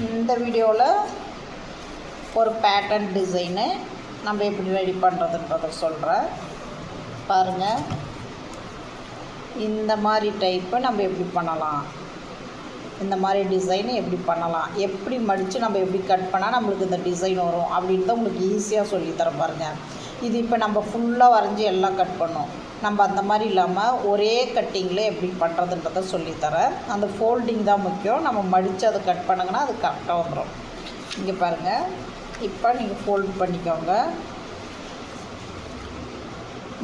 இந்த வீடியோவில் ஒரு பேட்டர்ன் டிசைனு நம்ம எப்படி ரெடி பண்ணுறதுன்றதை சொல்கிறேன் பாருங்கள். இந்த மாதிரி டைப்பு நம்ம எப்படி பண்ணலாம், இந்த மாதிரி டிசைன் எப்படி பண்ணலாம், எப்படி மடித்து நம்ம எப்படி கட் பண்ணால் நம்மளுக்கு இந்த டிசைன் வரும் அப்படின்ட்டு உங்களுக்கு ஈஸியாக சொல்லித்தரேன் பாருங்கள். இது இப்போ நம்ம ஃபுல்லாக வரைஞ்சி எல்லாம் கட் பண்ணோம். நம்ம அந்த மாதிரி இல்லாமல் ஒரே கட்டிங்கில் எப்படி பண்ணுறதுன்றதை சொல்லித்தரேன். அந்த ஃபோல்டிங் தான் முக்கியம். நம்ம மடித்து அதை கட் பண்ணுங்கன்னா அது கரெக்டாக வந்துடும். இங்கே பாருங்கள், இப்போ நீங்கள் ஃபோல்ட் பண்ணிக்கோங்க.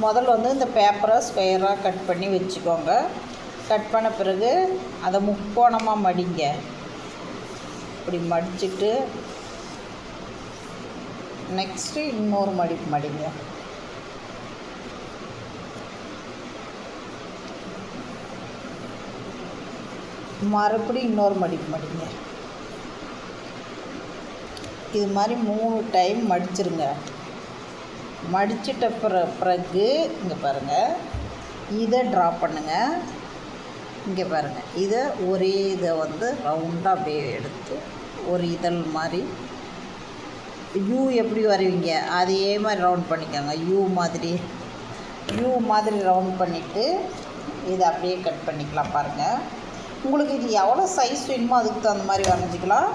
முதல்ல இந்த பேப்பரை ஸ்கொயராக கட் பண்ணி வச்சுக்கோங்க. கட் பண்ண பிறகு அதை முக்கோணமாக மடிங்க. இப்படி மடிச்சுட்டு நெக்ஸ்ட்டு இன்னொரு மடிப்பு மடிங்க. மறுபடியும் இன்னொரு மடிப்பு மடிங்க. இது மாதிரி 3 டைம் மடிச்சிருங்க. மடிச்சிட்ட பிறகு இங்கே பாருங்கள், இதை ட்ரா பண்ணுங்கள். இங்கே பாருங்கள், இதை ஒரே இதை ரவுண்டாக அப்படியே எடுத்து ஒரு இதழ் மாதிரி யூ எப்படி வரைவீங்க அதே மாதிரி ரவுண்ட் பண்ணிக்கோங்க. யூ மாதிரி ரவுண்ட் பண்ணிவிட்டு இதை அப்படியே கட் பண்ணிக்கலாம். பாருங்கள், உங்களுக்கு இது எவ்வளோ சைஸ் வேணுமோ அதுக்கு தகுந்த மாதிரி வரைஞ்சிக்கலாம்.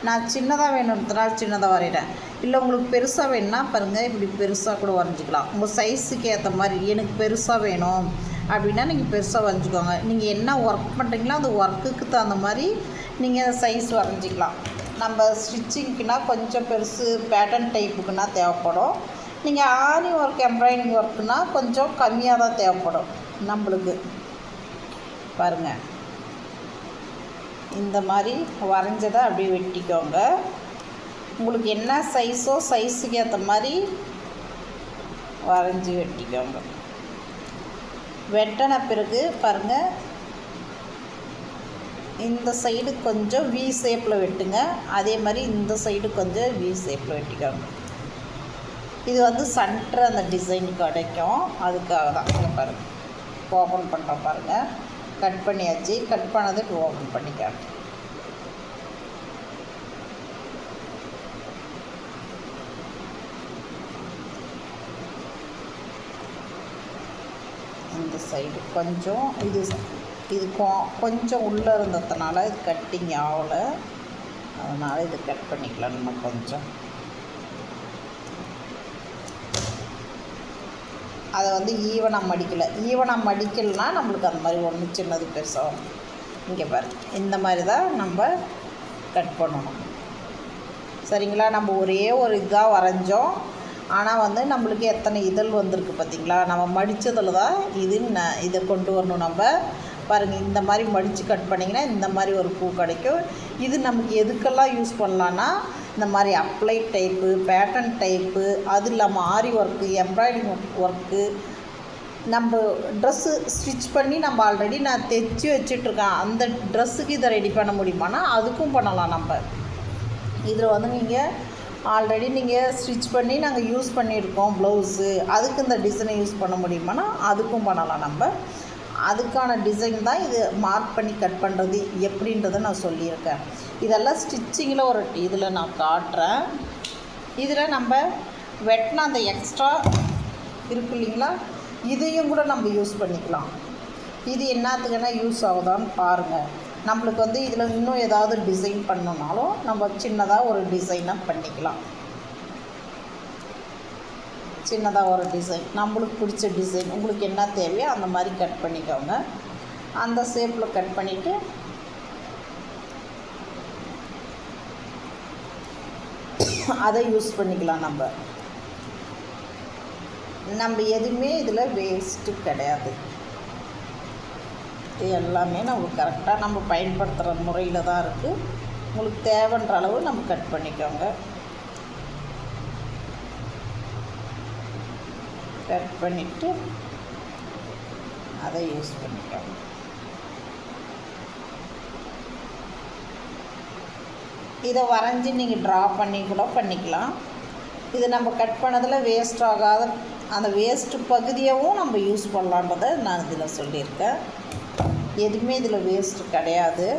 நான் சின்னதாக வேணுன்றதுனால சின்னதாக வரைகிறேன். இல்லை உங்களுக்கு பெருசாக வேணும்னா பாருங்கள், இப்படி பெருசாக கூட வரைஞ்சிக்கலாம். உங்கள் சைஸுக்கு ஏற்ற மாதிரி. எனக்கு பெருசாக வேணும் அப்படின்னா நீங்கள் பெருசாக வரைஞ்சிக்கோங்க. நீங்கள் என்ன ஒர்க் பண்ணுறீங்களோ அந்த ஒர்க்குக்கு தகுந்த மாதிரி நீங்கள் சைஸ் வரைஞ்சிக்கலாம். நம்ம ஸ்டிச்சிங்க்குனா கொஞ்சம் பெருசு, பேட்டர்ன் டைப்புக்குன்னா தேவைப்படும். நீங்கள் ஆரி ஒர்க், எம்ப்ராய்டிங் ஒர்க்குனா கொஞ்சம் கம்மியாக தான் தேவைப்படும் நம்மளுக்கு. பாருங்கள், இந்த மாதிரி வரைஞ்சதை அப்படியே வெட்டிக்கோங்க. உங்களுக்கு என்ன சைஸோ சைஸுக்கு ஏற்ற மாதிரி வரைஞ்சி வெட்டிக்கோங்க. வெட்டின பிறகு பாருங்கள், இந்த சைடு கொஞ்சம் வி ஷேப்பில் வெட்டுங்க. அதே மாதிரி இந்த சைடு கொஞ்சம் வி ஷேப்பில் வெட்டிக்கோங்க. இது சென்டர் அந்த டிசைன் கிடைக்கும், அதுக்காக தான். இங்கே பாருங்கள், ஓப்பன் பண்ணுறோம் பாருங்கள். கட் பண்ணியாச்சு. கட் பண்ணதை இப்போ ஓப்பன் பண்ணிக்க. இந்த சைடு கொஞ்சம் இது கொஞ்சம் உள்ளே இருந்ததுனால இது கட்டிங் ஆகலை, அதனால் இது கட் பண்ணிக்கலாம். நம்ம கொஞ்சம் அதை ஈவனாக மடிக்கலைன்னா நம்மளுக்கு அந்த மாதிரி ஒன்று சின்னது பெருசாகும். இங்கே பாருங்கள், இந்த மாதிரி தான் நம்ம கட் பண்ணணும். சரிங்களா? நம்ம ஒரே ஒரு இதாக வரைஞ்சோம். ஆனால் நம்மளுக்கு எத்தனை இதழ் வந்திருக்கு பார்த்திங்களா? நம்ம மடித்ததில் தான் இதை கொண்டு வரணும். நம்ம பாருங்கள், இந்த மாதிரி மடித்து கட் பண்ணிங்கன்னா இந்த மாதிரி ஒரு பூ கிடைக்கும். இது நமக்கு எதுக்கெல்லாம் யூஸ் பண்ணலான்னா, இந்த மாதிரி அப்ளை டைப்பு, பேட்டர்ன் டைப்பு, அது இல்லாமல் ஆரி ஒர்க்கு, எம்ப்ராய்டிங் ஒர்க்கு, நம்ம ட்ரெஸ்ஸு ஸ்டிச் பண்ணி நம்ம ஆல்ரெடி நான் தைச்சி வச்சிட்ருக்கேன், அந்த ட்ரெஸ்ஸுக்கு இதை ரெடி பண்ண முடியுமானா அதுக்கும் பண்ணலாம். நம்ம இதில் நீங்கள் ஆல்ரெடி நீங்கள் ஸ்டிச் பண்ணி நாங்கள் யூஸ் பண்ணியிருக்கோம் ப்ளவுஸு, அதுக்கு இந்த டிசைனை யூஸ் பண்ண முடியுமானா அதுக்கும் பண்ணலாம். நம்ம அதுக்கான டிசைன் தான் இது மார்க் பண்ணி கட் பண்ணுறது எப்படின்றத நான் சொல்லியிருக்கேன். இதெல்லாம் ஸ்டிச்சிங்கில் ஒரு இதில் நான் காட்டுறேன். இதில் நம்ம வெட்டினா அந்த எக்ஸ்ட்ரா இருக்கு இல்லைங்களா, இதையும் கூட நம்ம யூஸ் பண்ணிக்கலாம். இது என்னத்துக்குன்னா யூஸ் ஆகுதான்னு பாருங்கள். நம்மளுக்கு இதில் இன்னும் ஏதாவது டிசைன் பண்ணணுன்னாலும் நம்ம சின்னதாக ஒரு டிசைனாக பண்ணிக்கலாம். சின்னதாக ஒரு டிசைன், நம்மளுக்கு பிடிச்ச டிசைன், உங்களுக்கு என்ன தேவையோ அந்த மாதிரி கட் பண்ணிக்கோங்க. அந்த ஷேப்பில் கட் பண்ணிவிட்டு அதை யூஸ் பண்ணிக்கலாம். நம்ம எதுவுமே இதில் வேஸ்ட்டு கிடையாது. இது எல்லாமே நம்மளுக்கு கரெக்டாக நம்ம பயன்படுத்துகிற முறையில் தான் இருக்குது. உங்களுக்கு தேவைன்ற அளவு நம்ம கட் பண்ணிக்கோங்க. கட் பண்ணிவிட்டு அதை யூஸ் பண்ணிக்கோங்க. இதை வரைஞ்சி நீங்கள் ட்ரா பண்ணி கூட பண்ணிக்கலாம். இது நம்ம கட் பண்ணதில் வேஸ்ட் ஆகாத அந்த வேஸ்ட்டு பகுதியவும் நம்ம யூஸ் பண்ணலான்றதை நான் இதில் சொல்லியிருக்கேன். எதுவுமே இதில் வேஸ்ட்டு கிடையாது.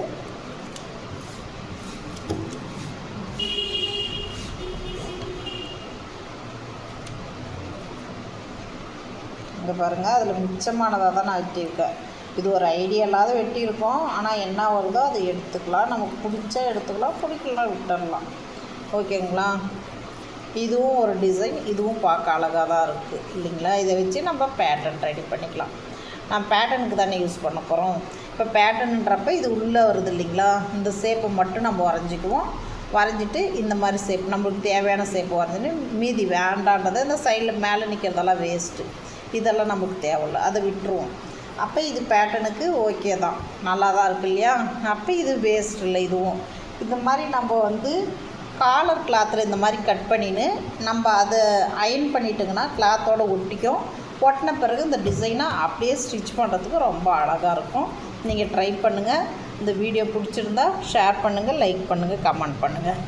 இங்கே பாருங்கள், அதில் மிச்சமானதாக தான் நான் வெட்டியிருக்கேன். இது ஒரு ஐடியா இல்லாத வெட்டியிருக்கோம். ஆனால் என்ன வருதோ அதை எடுத்துக்கலாம். நமக்கு பிடிச்சா எடுத்துக்கலாம், பிடிக்கலாம் விட்டுடலாம். ஓகேங்களா? இதுவும் ஒரு டிசைன், இதுவும் பார்க்க அழகாக தான் இருக்குது இல்லைங்களா? இதை வச்சு நம்ம பேட்டர்ன் ரெடி பண்ணிக்கலாம். நான் பேட்டர்னுக்கு தானே யூஸ் பண்ண போகிறோம். இப்போ பேட்டர்ன்றப்ப இது உள்ளே வருது இல்லைங்களா? இந்த ஷேப்பை மட்டும் நம்ம வரைஞ்சிக்குவோம். வரைஞ்சிட்டு இந்த மாதிரி ஷேப் நம்மளுக்கு தேவையான ஷேப் வரைஞ்சிட்டு மீதி வேண்டான்றதை இந்த சைடில் மேலே நிற்கிறதெல்லாம் வேஸ்ட்டு, இதெல்லாம் நமக்கு தேவையில்லை, அதை விட்டுருவோம். அப்போ இது பேட்டர்னுக்கு ஓகே தான், நல்லா தான் இருக்கு இல்லையா? அப்போ இது வேஸ்ட் இல்லை. இதுவும் இந்த மாதிரி நம்ம காலர் கிளாத்தில் இந்த மாதிரி கட் பண்ணின்னு நம்ம அதை அயர்ன் பண்ணிட்டோங்கன்னா கிளாத்தோடு ஒட்டிக்கும். ஒட்டின பிறகு இந்த டிசைனை அப்படியே ஸ்டிச் பண்ணுறதுக்கு ரொம்ப அழகாக இருக்கும். நீங்கள் ட்ரை பண்ணுங்கள். இந்த வீடியோ பிடிச்சிருந்தா ஷேர் பண்ணுங்கள், லைக் பண்ணுங்கள், கமெண்ட் பண்ணுங்கள்.